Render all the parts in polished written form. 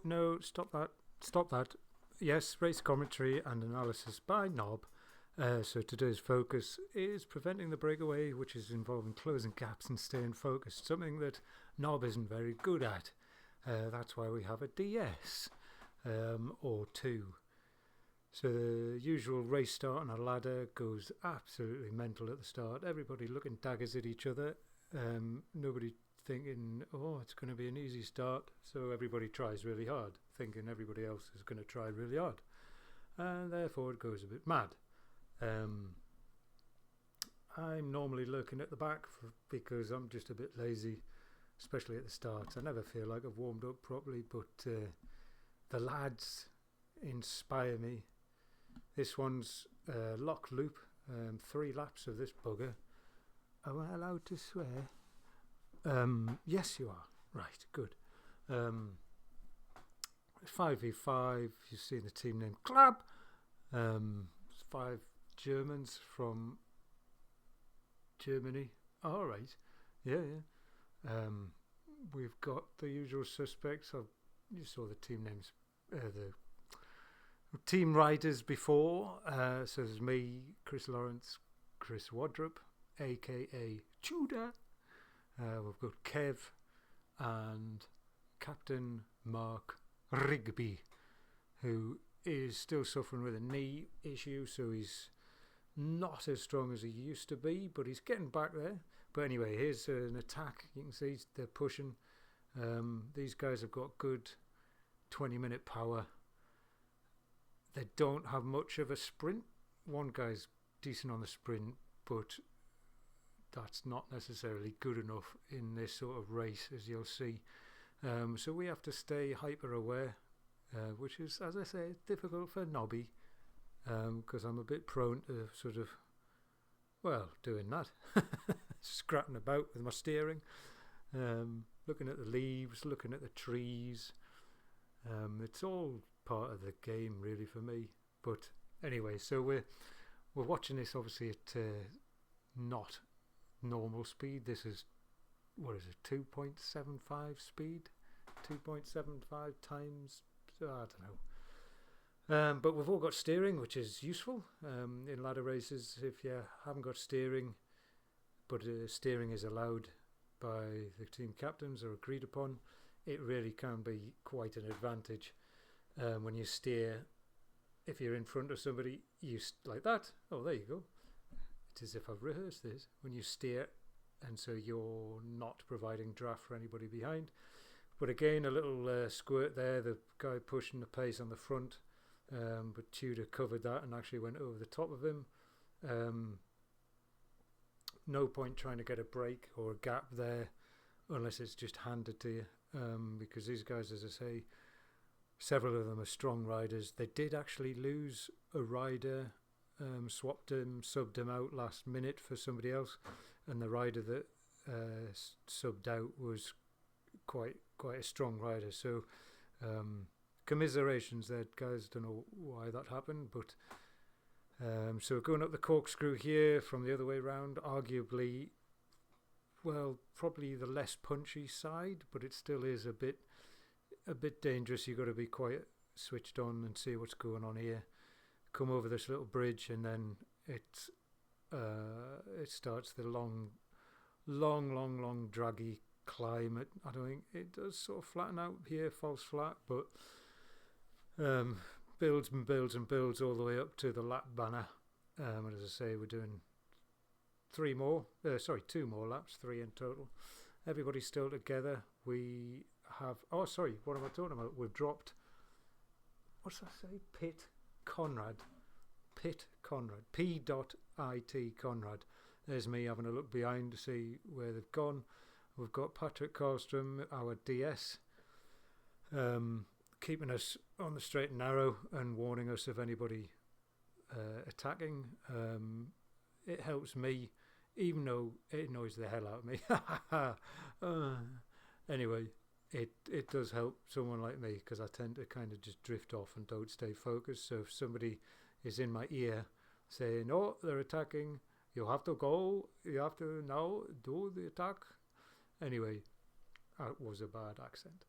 No, stop that. Stop that. Yes, race commentary and analysis by Knob. So today's focus is preventing the breakaway, which is involving closing gaps and staying focused, something that Knob isn't very good at. That's why we have a DS or two. So the usual race start on a ladder goes absolutely mental at the start. Everybody looking daggers at each other. Nobody thinking, oh, it's going to be an easy start. So everybody tries really hard, thinking everybody else is going to try really hard. And therefore it goes a bit mad. I'm normally looking at the back because I'm just a bit lazy, especially at the start. I never feel like I've warmed up properly, but the lads inspire me. This one's lock loop, 3 laps of this bugger. Am I allowed to swear? Yes, you are. Right, good. 5v5, you've seen the team name KLUB. 5 Germans from Germany. All right. Yeah. We've got the usual suspects. You saw the team names, the team riders before. So there's me, Chris Lawrence, Chris Wadrup, aka Tudor. We've got Kev and Captain Mark Rigby, who is still suffering with a knee issue, so he's not as strong as he used to be, but he's getting back there. But anyway, here's an attack. You can see they're pushing. These guys have got good 20-minute power. They don't have much of a sprint. One guy's decent on the sprint, but that's not necessarily good enough in this sort of race, as you'll see. So we have to stay hyper aware, which is, as I say, difficult for Nobby, because I'm a bit prone to sort of, doing that. Scrapping about with my steering, looking at the leaves, looking at the trees. It's all part of the game, really, for me. But anyway, so we're watching this obviously at not normal speed. This is, 2.75 speed, 2.75 times, I don't know. But we've all got steering, which is useful in ladder races. If you haven't got steering, but steering is allowed by the team captains or agreed upon, it really can be quite an advantage when you steer. If you're in front of somebody, like that. Oh, there you go. It's as if I've rehearsed this. When you steer, and so you're not providing draft for anybody behind. But again, a little squirt there, the guy pushing the pace on the front, but Tudor covered that and actually went over the top of him. No point trying to get a break or a gap there unless it's just handed to you, because these guys, as I say, several of them are strong riders. They did actually lose a rider, swapped him, subbed him out last minute for somebody else, and the rider that subbed out was quite a strong rider. So commiserations there, guys. Don't know why that happened, but so going up the corkscrew here from the other way round, arguably, probably the less punchy side, but it still is a bit dangerous. You've got to be quite switched on and see what's going on here. Come over this little bridge, and then it starts the long draggy climb. I don't think it does sort of flatten out here, falls flat, but builds and builds and builds all the way up to the lap banner. And as I say, we're doing 2 more laps, 3 in total. Everybody's still together. We have, what am I talking about? We've dropped, what's that say? Pit Conrad, P.IT Conrad. There's me having a look behind to see where they've gone. We've got Patrick Karlstrom, our DS, keeping us on the straight and narrow and warning us of anybody attacking. It helps me, even though it annoys the hell out of me. Anyway, it does help someone like me, because I tend to kind of just drift off and don't stay focused. So if somebody is in my ear saying, "Oh, they're attacking. You have to go. You have to now do the attack." Anyway, that was a bad accent.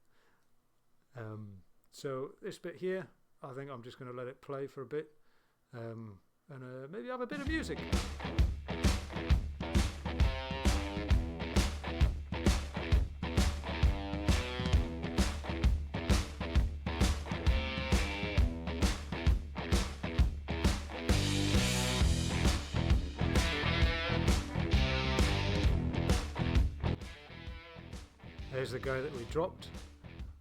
So this bit here, I think I'm just going to let it play for a bit, and maybe have a bit of music. There's the guy that we dropped.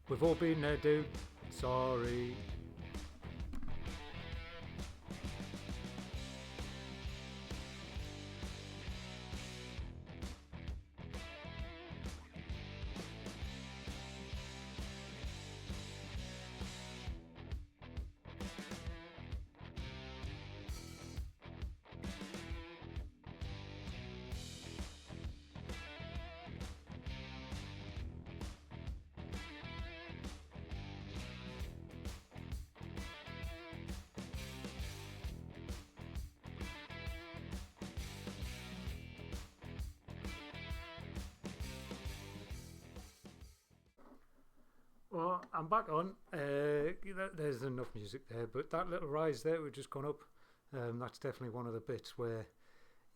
We've all been there, dude. Sorry. Well, I'm back on. There's enough music there, but that little rise there, we've just gone up. That's definitely one of the bits where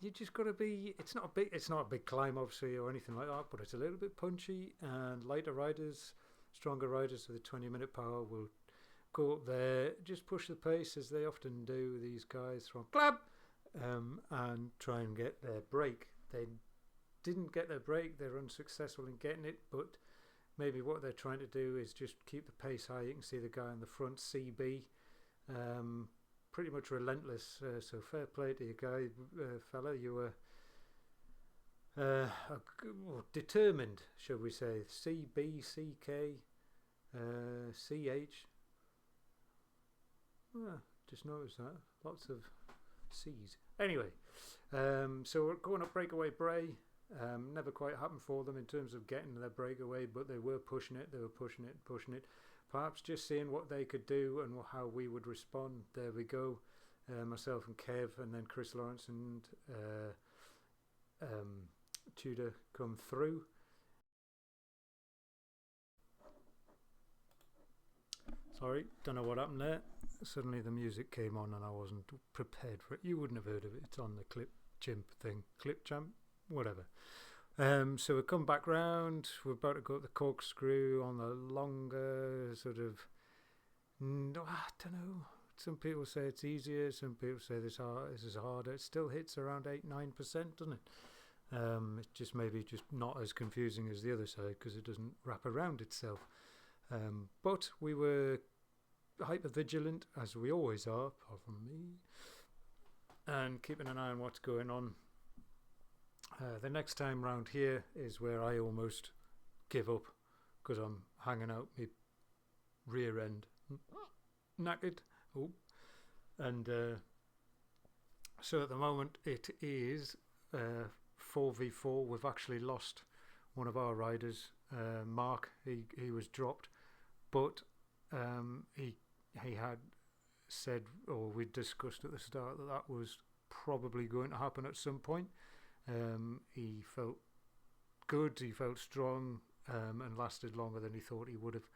you just got to be. It's not a big climb, obviously, or anything like that, but it's a little bit punchy. And lighter riders, stronger riders with a 20-minute power will go up there, just push the pace as they often do. These guys from KLUB, and try and get their break. They didn't get their break. They're unsuccessful in getting it, but maybe what they're trying to do is just keep the pace high. You can see the guy in the front, CB, pretty much relentless. So fair play to you, guy, fella. You were determined, shall we say? CB, CK, CH. Just noticed that. Lots of C's. Anyway, so we're going up Breakaway Bray. Never quite happened for them in terms of getting their breakaway, but they were pushing it. They were pushing it. Perhaps just seeing what they could do and how we would respond. There we go. Myself and Kev, and then Chris Lawrence and Tudor come through. Sorry, don't know what happened there. Suddenly the music came on and I wasn't prepared for it. You wouldn't have heard of it. It's on the Clip Chimp thing. Clip Champ? Whatever. So we come back round. We're about to go up the corkscrew on the longer sort of. I don't know. Some people say it's easier. Some people say this is harder. It still hits around 8-9%, doesn't it? It's just maybe just not as confusing as the other side because it doesn't wrap around itself. But we were hyper vigilant, as we always are, apart from me, and keeping an eye on what's going on. The next time round here is where I almost give up because I'm hanging out my rear end knackered. And so at the moment it is 4v4. We've actually lost one of our riders, Mark. He was dropped, but he had said, or we discussed at the start, that was probably going to happen at some point. He felt good, he felt strong, and lasted longer than he thought he would have.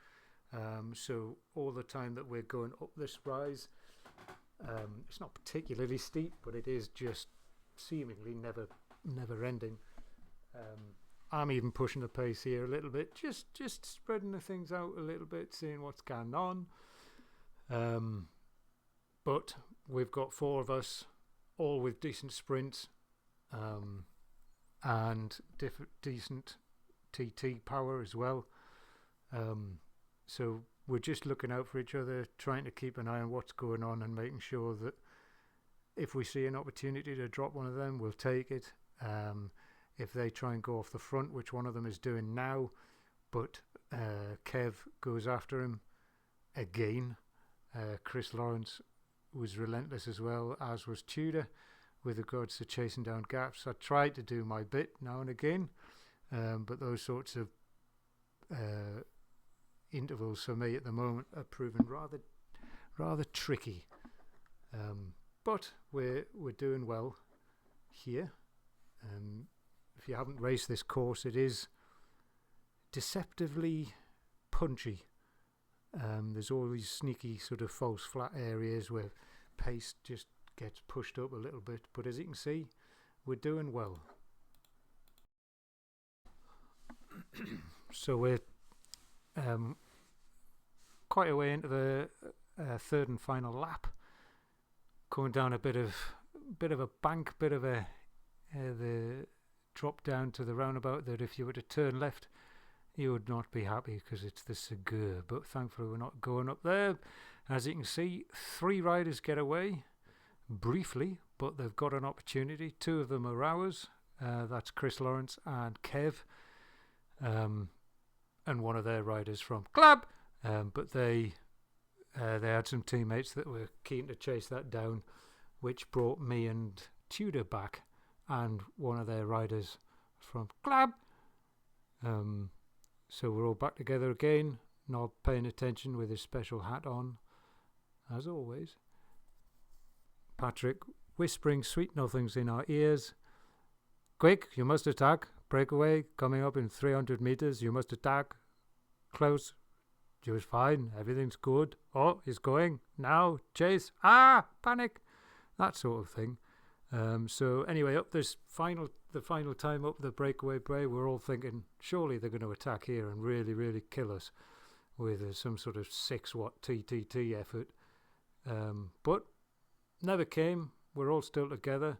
So all the time that we're going up this rise, it's not particularly steep, but it is just seemingly never ending. I'm even pushing the pace here a little bit, just spreading the things out a little bit, seeing what's going on. But we've got 4 of us, all with decent sprints, and decent TT power as well. So we're just looking out for each other, trying to keep an eye on what's going on and making sure that if we see an opportunity to drop one of them, we'll take it. If they try and go off the front, which one of them is doing now, but Kev goes after him again. Chris Lawrence was relentless as well, as was Tudor, with regards to chasing down gaps. I tried to do my bit now and again, but those sorts of intervals for me at the moment are proving rather tricky. But we're doing well here. If you haven't raced this course, it is deceptively punchy. There's all these sneaky sort of false flat areas where pace just gets pushed up a little bit, but as you can see, we're doing well. So we're quite a way into the third and final lap, going down a bit of a bank, bit of the drop down to the roundabout that if you were to turn left you would not be happy because it's the Segura, but thankfully we're not going up there. As you can see, 3 riders get away briefly, but they've got an opportunity. 2 of them are ours, that's Chris Lawrence and Kev, and one of their riders from KLUB, but they had some teammates that were keen to chase that down, which brought me and Tudor back and one of their riders from KLUB. So we're all back together again, not paying attention with his special hat on, as always. Patrick whispering sweet nothings in our ears. Quick, you must attack. Breakaway coming up in 300 meters. You must attack. Close. You're fine. Everything's good. Oh, he's going. Now, chase. Ah, panic. That sort of thing. So anyway, up the final time up the breakaway bay, we're all thinking surely they're going to attack here and really kill us with some sort of 6-watt TTT effort. But never came. We're all still together.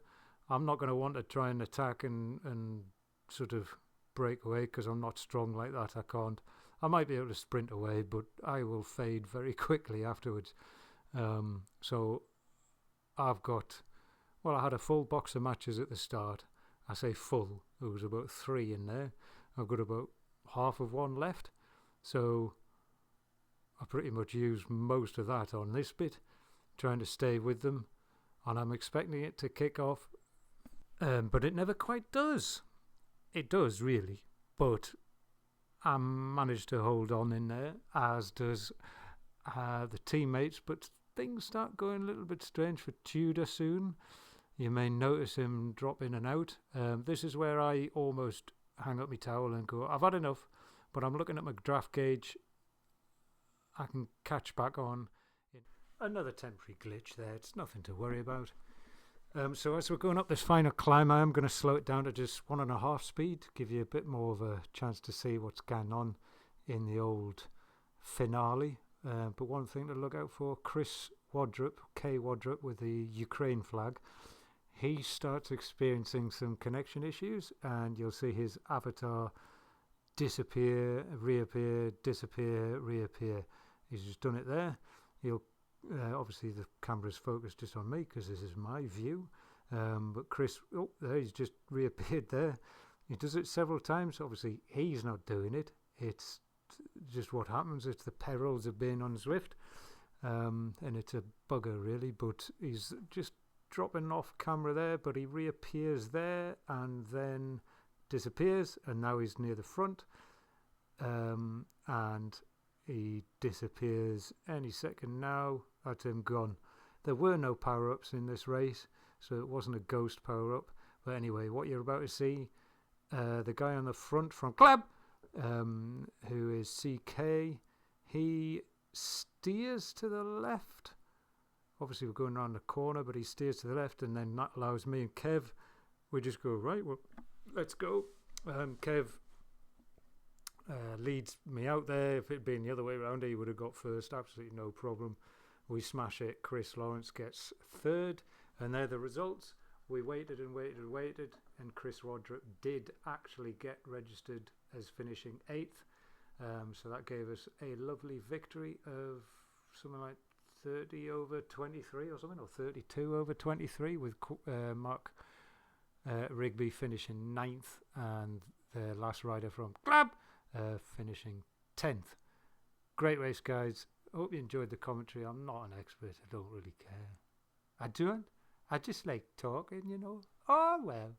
I'm not going to want to try and attack and sort of break away because I'm not strong like that. I can't. I might be able to sprint away, but I will fade very quickly afterwards. So I've got... Well, I had a full box of matches at the start. I say full. There was about 3 in there. I've got about half of one left. So I pretty much used most of that on this bit, trying to stay with them. And I'm expecting it to kick off. But it never quite does. It does, really. But I managed to hold on in there, as does the teammates. But things start going a little bit strange for Tudor soon. You may notice him drop in and out. This is where I almost hang up my towel and go, I've had enough, but I'm looking at my draft gauge. I can catch back on. Another temporary glitch there. It's nothing to worry about. So as we're going up this final climb, I am going to slow it down to just 1.5 speed, give you a bit more of a chance to see what's going on in the old finale. But one thing to look out for, Chris Wadrup, K Wadrup with the Ukraine flag, he starts experiencing some connection issues, and you'll see his avatar disappear, reappear, disappear, reappear. He's just done it there. He'll obviously the camera's focused just on me because this is my view, but Chris, oh, there, he's just reappeared there. He does it several times. Obviously he's not doing it. It's just what happens. It's the perils of being on Zwift, and it's a bugger really, but he's just dropping off camera there, but he reappears there and then disappears, and now he's near the front, and he disappears any second now. That's him gone. There were no power-ups in this race, so it wasn't a ghost power-up. But anyway, what you're about to see, the guy on the front from KLUB, who is CK, he steers to the left. Obviously we're going around the corner, but he steers to the left, and then that allows me and Kev, we just go, right, well, let's go. Kev leads me out there. If it had been the other way around, he would have got first, absolutely no problem. We smash it. Chris Lawrence gets third, and they're the results. We waited and waited and waited, and Chris Wadrup did actually get registered as finishing 8th. So that gave us a lovely victory of something like 30 over 23 or something, or 32 over 23, with Mark Rigby finishing 9th, and the last rider from KLUB finishing 10th. Great race, guys. Hope you enjoyed the commentary. I'm not an expert. I don't really care. I just like talking, you know. Oh, well.